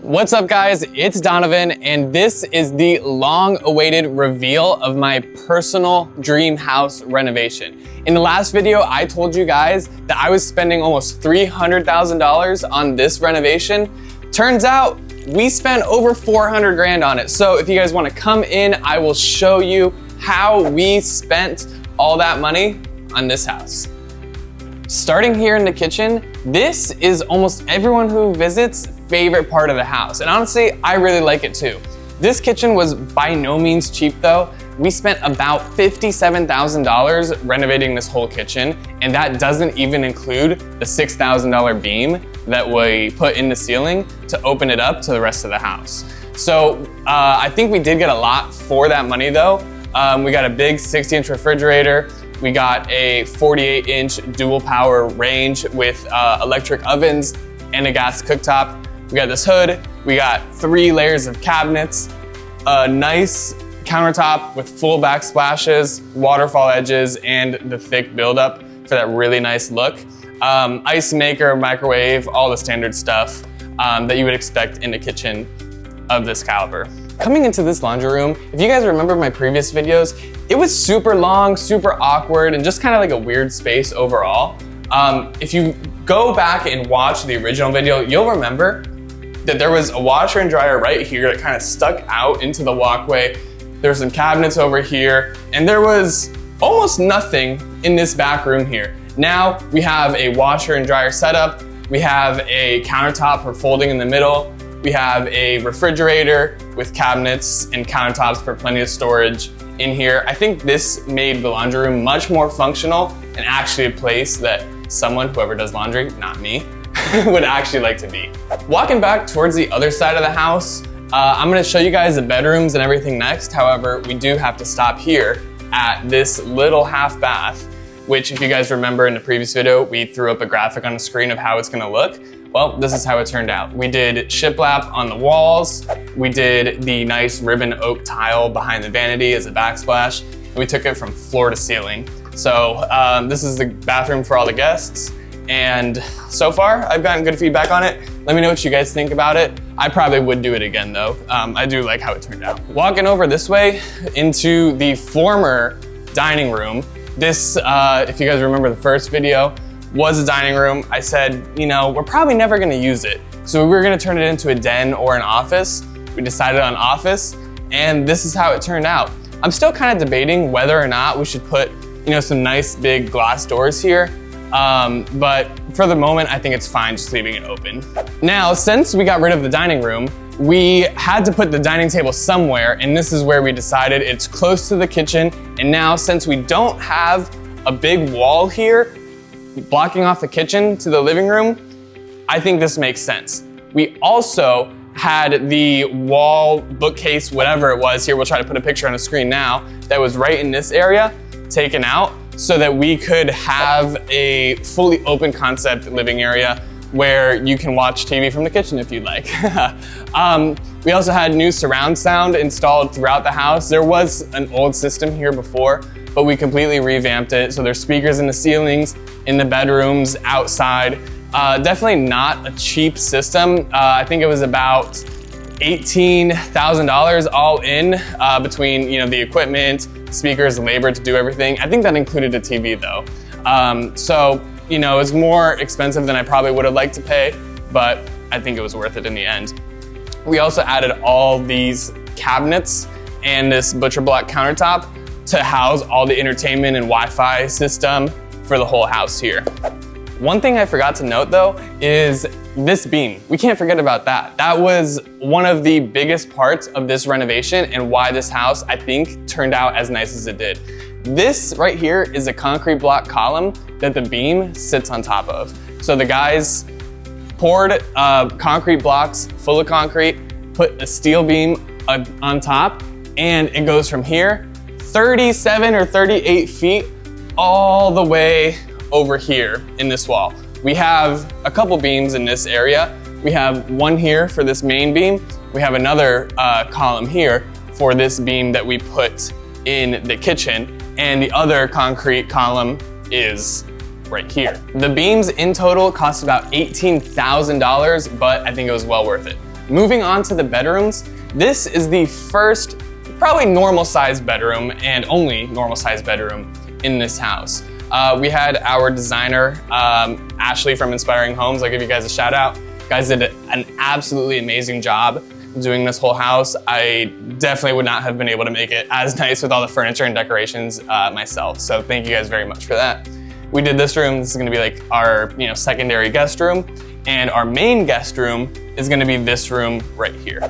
What's up guys, it's Donovan and this is the long-awaited reveal of my personal dream house renovation. In the last video, I told you guys that I was spending almost $300,000 on this renovation. Turns out, we spent over 400 grand on it. So if you guys wanna come in, I will show you how we spent all that money on this house. Starting here in the kitchen, this is almost everyone who visits' favorite part of the house. And honestly, I really like it too. This kitchen was by no means cheap though. We spent about $57,000 renovating this whole kitchen, and that doesn't even include the $6,000 beam that we put in the ceiling to open it up to the rest of the house. So I think we did get a lot for that money though. We got a big 60-inch refrigerator. We got a 48-inch dual power range with electric ovens and a gas cooktop. We got this hood. We got 3 layers of cabinets, a nice countertop with full backsplashes, waterfall edges, and the thick buildup for that really nice look. Ice maker, microwave, all the standard stuff that you would expect in a kitchen of this caliber. Coming into this laundry room, if you guys remember my previous videos, it was super long, super awkward, and just kind of like a weird space overall. If you go back and watch the original video, you'll remember that there was a washer and dryer right here that kind of stuck out into the walkway. There were some cabinets over here, and there was almost nothing in this back room here. Now we have a washer and dryer setup. We have a countertop for folding in the middle. We have a refrigerator with cabinets and countertops for plenty of storage in here. I think this made the laundry room much more functional and actually a place that someone, whoever does laundry, not me, would actually like to be. Walking back towards the other side of the house, I'm gonna show you guys the bedrooms and everything next. However, we do have to stop here at this little half bath, which if you guys remember in the previous video, we threw up a graphic on the screen of how it's gonna look. Well, this is how it turned out. We did shiplap on the walls. We did the nice ribbon oak tile behind the vanity as a backsplash. And we took it from floor to ceiling. So this is the bathroom for all the guests. And so far, I've gotten good feedback on it. Let me know what you guys think about it. I probably would do it again though. I do like how it turned out. Walking over this way into the former dining room. This, if you guys remember the first video, was a dining room. I said, you know, we're probably never gonna use it. So we were gonna turn it into a den or an office. We decided on office, and this is how it turned out. I'm still kind of debating whether or not we should put, you know, some nice big glass doors here. But for the moment, I think it's fine just leaving it open. Now, since we got rid of the dining room, we had to put the dining table somewhere, and this is where we decided it's close to the kitchen. And now, since we don't have a big wall here, blocking off the kitchen to the living room, I think this makes sense. We also had the wall, bookcase, whatever it was here, we'll try to put a picture on the screen now, that was right in this area, taken out, so that we could have a fully open concept living area where you can watch TV from the kitchen if you'd like. We also had new surround sound installed throughout the house. There was an old system here before, but we completely revamped it. So there's speakers in the ceilings, in the bedrooms, outside. Definitely not a cheap system. I think it was about $18,000 all in between, you know, the equipment, speakers, labor to do everything. I think that included a TV though. So, you know, it's more expensive than I probably would have liked to pay, but I think it was worth it in the end. We also added all these cabinets and this butcher block countertop to house all the entertainment and Wi-Fi system for the whole house here. One thing I forgot to note though is this beam. We can't forget about that. That was one of the biggest parts of this renovation and why this house, I think, turned out as nice as it did. This right here is a concrete block column that the beam sits on top of. So the guys poured concrete blocks full of concrete, put a steel beam on top, and it goes from here 37 or 38 feet all the way over here in this wall. We have a couple beams in this area. We have one here for this main beam. We have another column here for this beam that we put in the kitchen, and the other concrete column is right here. The beams in total cost about $18,000, but I think it was well worth it. Moving on to the bedrooms, this is the first probably normal sized bedroom and only normal sized bedroom in this house. We had our designer, Ashley from Inspiring Homes. I'll give you guys a shout out. You guys did an absolutely amazing job doing this whole house. I definitely would not have been able to make it as nice with all the furniture and decorations myself. So thank you guys very much for that. We did this room. This is gonna be like our secondary guest room. And our main guest room is gonna be this room right here.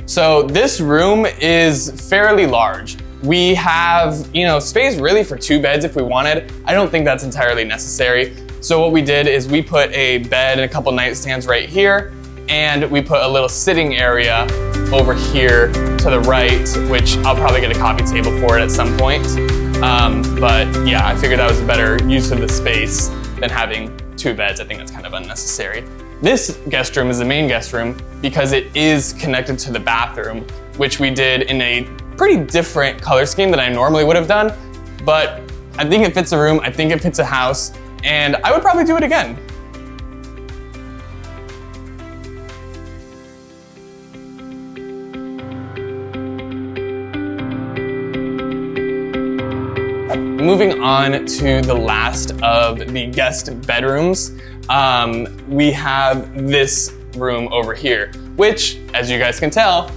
So this room is fairly large. We have, space really for 2 beds if we wanted. I don't think that's entirely necessary. So what we did is we put a bed and a couple nightstands right here, and we put a little sitting area over here to the right, which I'll probably get a coffee table for it at some point. But yeah, I figured that was a better use of the space than having 2 beds. I think that's kind of unnecessary. This guest room is the main guest room because it is connected to the bathroom, which we did in a pretty different color scheme than I normally would have done. But I think it fits a room, I think it fits a house, and I would probably do it again. Moving on to the last of the guest bedrooms, we have this room over here, which, as you guys can tell,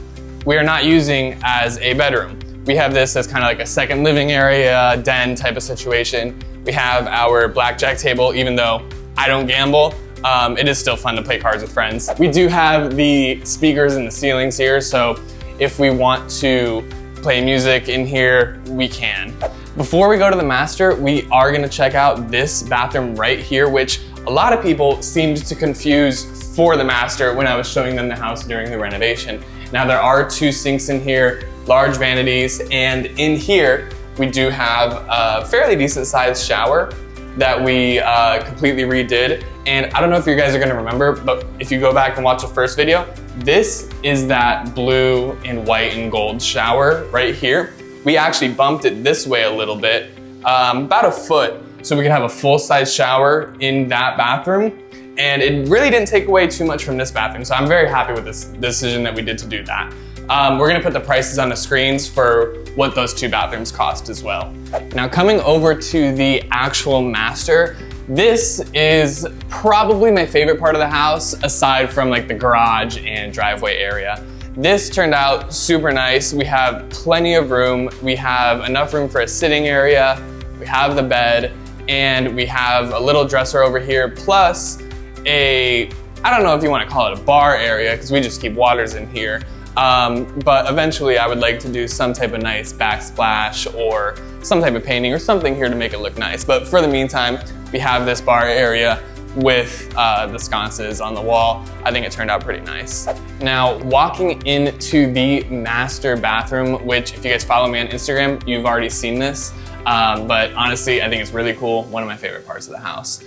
we are not using as a bedroom. We have this as kind of like a second living area, den type of situation. We have our blackjack table, even though I don't gamble, it is still fun to play cards with friends. We do have the speakers in the ceilings here, so if we want to play music in here, we can. Before we go to the master, we are gonna check out this bathroom right here, which a lot of people seemed to confuse for the master when I was showing them the house during the renovation. Now there are 2 sinks in here, large vanities, and in here we do have a fairly decent sized shower that we completely redid. And I don't know if you guys are gonna remember, but if you go back and watch the first video, this is that blue and white and gold shower right here. We actually bumped it this way a little bit, about a foot, so we could have a full-size shower in that bathroom. And it really didn't take away too much from this bathroom, so I'm very happy with this decision that we did to do that. We're gonna put the prices on the screens for what those 2 bathrooms cost as well. Now coming over to the actual master, this is probably my favorite part of the house, aside from like the garage and driveway area. This turned out super nice. We have plenty of room. We have enough room for a sitting area. We have the bed, and we have a little dresser over here, plus I don't know if you want to call it a bar area, because we just keep waters in here. But eventually I would like to do some type of nice backsplash or some type of painting or something here to make it look nice. But for the meantime, we have this bar area with the sconces on the wall. I think it turned out pretty nice. Now, walking into the master bathroom, which if you guys follow me on Instagram, you've already seen this. But honestly, I think it's really cool. One of my favorite parts of the house.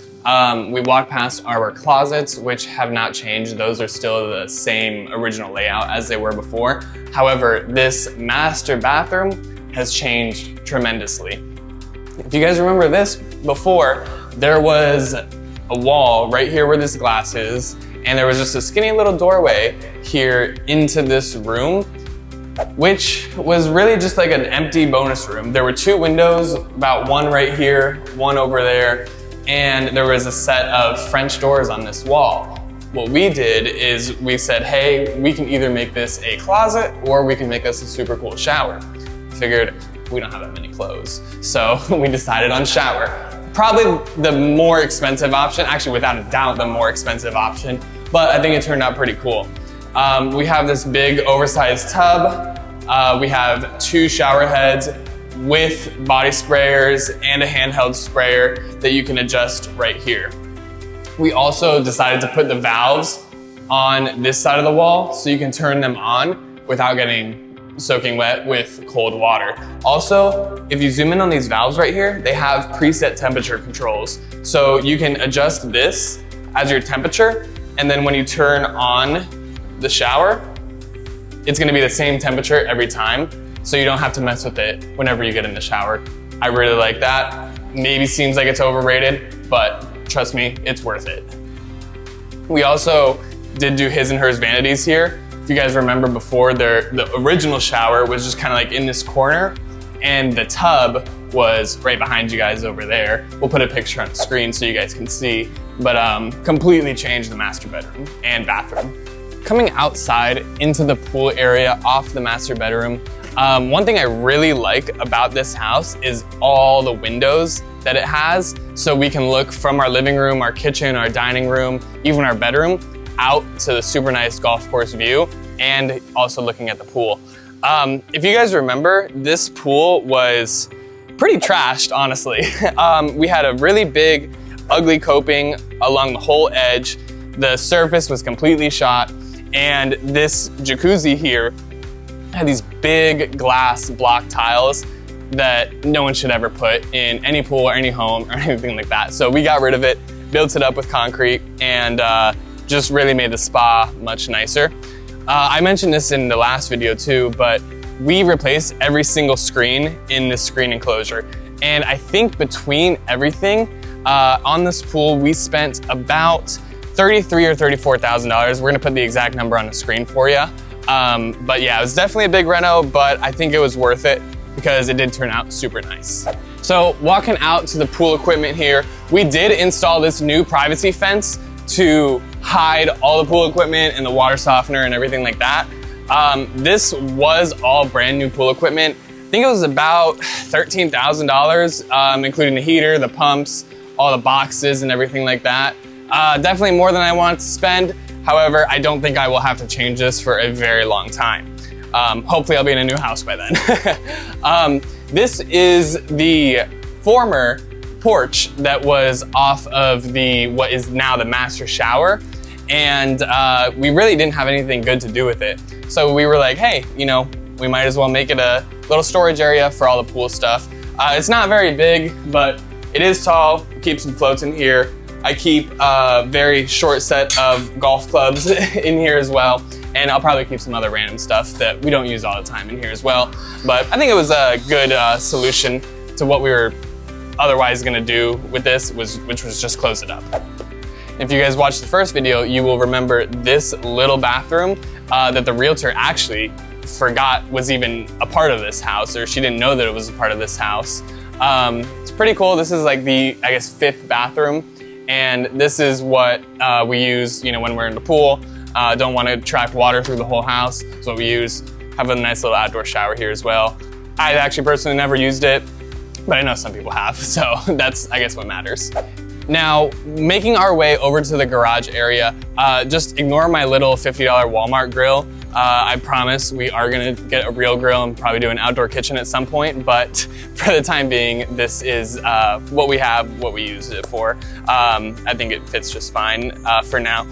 We walk past our closets, which have not changed. Those are still the same original layout as they were before. However, this master bathroom has changed tremendously. If you guys remember this, before there was a wall right here where this glass is, and there was just a skinny little doorway here into this room, which was really just like an empty bonus room. There were 2 windows, about one right here, one over there, and there was a set of French doors on this wall. What we did is we said, hey, we can either make this a closet or we can make this a super cool shower. Figured we don't have that many clothes, so we decided on shower. Probably the more expensive option, actually without a doubt the more expensive option, but I think it turned out pretty cool. We have this big oversized tub. We have 2 shower heads with body sprayers and a handheld sprayer that you can adjust right here. We also decided to put the valves on this side of the wall so you can turn them on without getting soaking wet with cold water. Also, if you zoom in on these valves right here, they have preset temperature controls. So you can adjust this as your temperature, and then when you turn on the shower, it's gonna be the same temperature every time, so you don't have to mess with it whenever you get in the shower. I really like that. Maybe seems like it's overrated, but trust me, it's worth it. We also did do his and hers vanities here. If you guys remember before, the original shower was just kind of like in this corner, and the tub was right behind you guys over there. We'll put a picture on the screen so you guys can see, but completely changed the master bedroom and bathroom. Coming outside into the pool area off the master bedroom, one thing I really like about this house is all the windows that it has. So we can look from our living room, our kitchen, our dining room, even our bedroom, out to the super nice golf course view, and also looking at the pool. If you guys remember, this pool was pretty trashed, honestly. We had a really big, ugly coping along the whole edge. The surface was completely shot, and this jacuzzi here had these big glass block tiles that no one should ever put in any pool or any home or anything like that. So we got rid of it, built it up with concrete, and just really made the spa much nicer. I mentioned this in the last video too, but we replaced every single screen in this screen enclosure. And I think between everything on this pool, we spent about $33,000 or $34,000. We're gonna put the exact number on the screen for you. But yeah, it was definitely a big reno, but I think it was worth it because it did turn out super nice. So walking out to the pool equipment here, we did install this new privacy fence to hide all the pool equipment and the water softener and everything like that. This was all brand new pool equipment. I think it was about $13,000, including the heater, the pumps, all the boxes and everything like that. Definitely more than I wanted to spend. However, I don't think I will have to change this for a very long time. Hopefully I'll be in a new house by then. This is the former porch that was off of what is now the master shower. And we really didn't have anything good to do with it. So we were like, hey, you know, we might as well make it a little storage area for all the pool stuff. It's not very big, but it is tall, keep some floats in here. I keep a very short set of golf clubs in here as well. And I'll probably keep some other random stuff that we don't use all the time in here as well. But I think it was a good solution to what we were otherwise gonna do with this, which was just close it up. If you guys watched the first video, you will remember this little bathroom that the realtor actually forgot was even a part of this house, or she didn't know that it was a part of this house. It's pretty cool. This is like the, I guess, 5th bathroom. And this is what we use, you know, when we're in the pool. Don't want to track water through the whole house. That's what we use. Have a nice little outdoor shower here as well. I actually personally never used it, but I know some people have. So that's, I guess, what matters. Now, making our way over to the garage area, just ignore my little $50 Walmart grill. I promise we are gonna get a real grill and probably do an outdoor kitchen at some point, but for the time being, this is what we have, what we use it for. I think it fits just fine for now.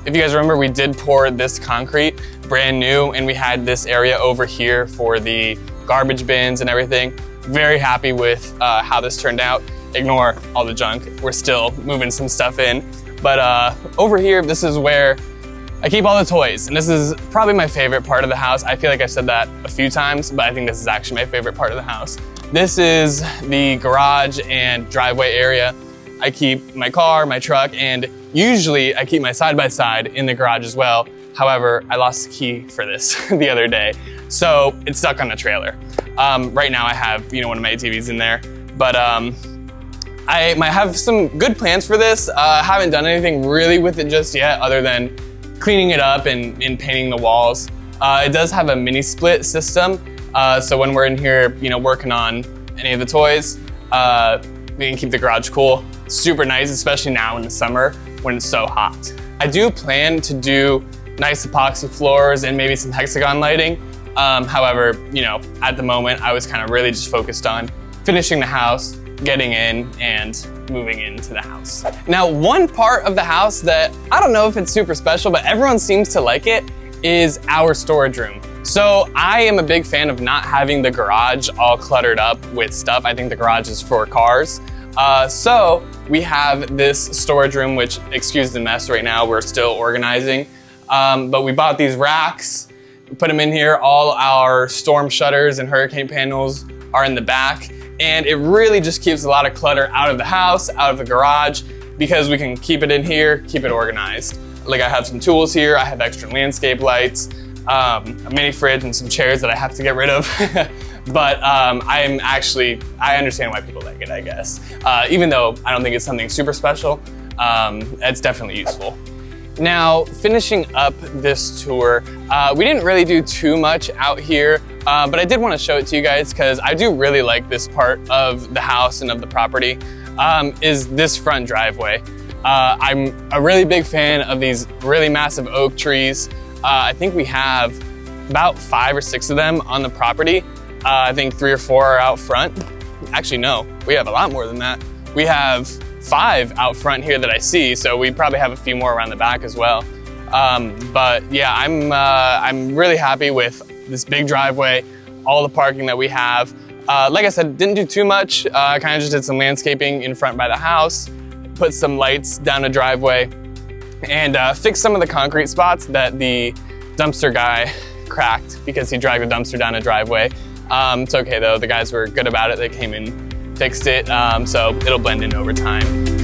If you guys remember, we did pour this concrete brand new, and we had this area over here for the garbage bins and everything. Very happy with how this turned out. Ignore all the junk. We're still moving some stuff in. But over here, this is where I keep all the toys. And this is probably my favorite part of the house. I feel like I've said that a few times, but I think this is actually my favorite part of the house. This is the garage and driveway area. I keep my car, my truck, and usually I keep my side-by-side in the garage as well. However, I lost the key for this the other day, so it's stuck on the trailer. Right now I have, you know, one of my ATVs in there, but I might have some good plans for this. I haven't done anything really with it just yet, other than cleaning it up and painting the walls. It does have a mini split system, so when we're in here, you know, working on any of the toys, we can keep the garage cool. Super nice, especially now in the summer when it's so hot. I do plan to do nice epoxy floors and maybe some hexagon lighting. However, you know, at the moment, I was kind of really just focused on finishing the house, getting in, and moving into the house. Now, one part of the house that I don't know if it's super special, but everyone seems to like it, is our storage room. So I am a big fan of not having the garage all cluttered up with stuff. I think the garage is for cars. So we have this storage room, which, excuse the mess right now, we're still organizing. But we bought these racks, put them in here. All our storm shutters and hurricane panels are in the back. And it really just keeps a lot of clutter out of the house, out of the garage, because we can keep it in here, keep it organized. Like I have some tools here, I have extra landscape lights, a mini fridge and some chairs that I have to get rid of. But I understand why people like it, I guess. Even though I don't think it's something super special, it's definitely useful. Now, finishing up this tour, we didn't really do too much out here, but I did want to show it to you guys because I do really like this part of the house and of the property, is this front driveway. I'm a really big fan of these really massive oak trees. I think we have about 5 or 6 of them on the property. I think 3 or 4 are out front. Actually, no, we have a lot more than that. We have 5 out front here that I see, so we probably have a few more around the back as well. But yeah, I'm really happy with this big driveway, all the parking that we have. Like I said, didn't do too much. Kind of just did some landscaping in front by the house, put some lights down a driveway, and fixed some of the concrete spots that the dumpster guy cracked because he dragged a dumpster down a driveway. It's okay though, the guys were good about it. They came and fixed it, so it'll blend in over time.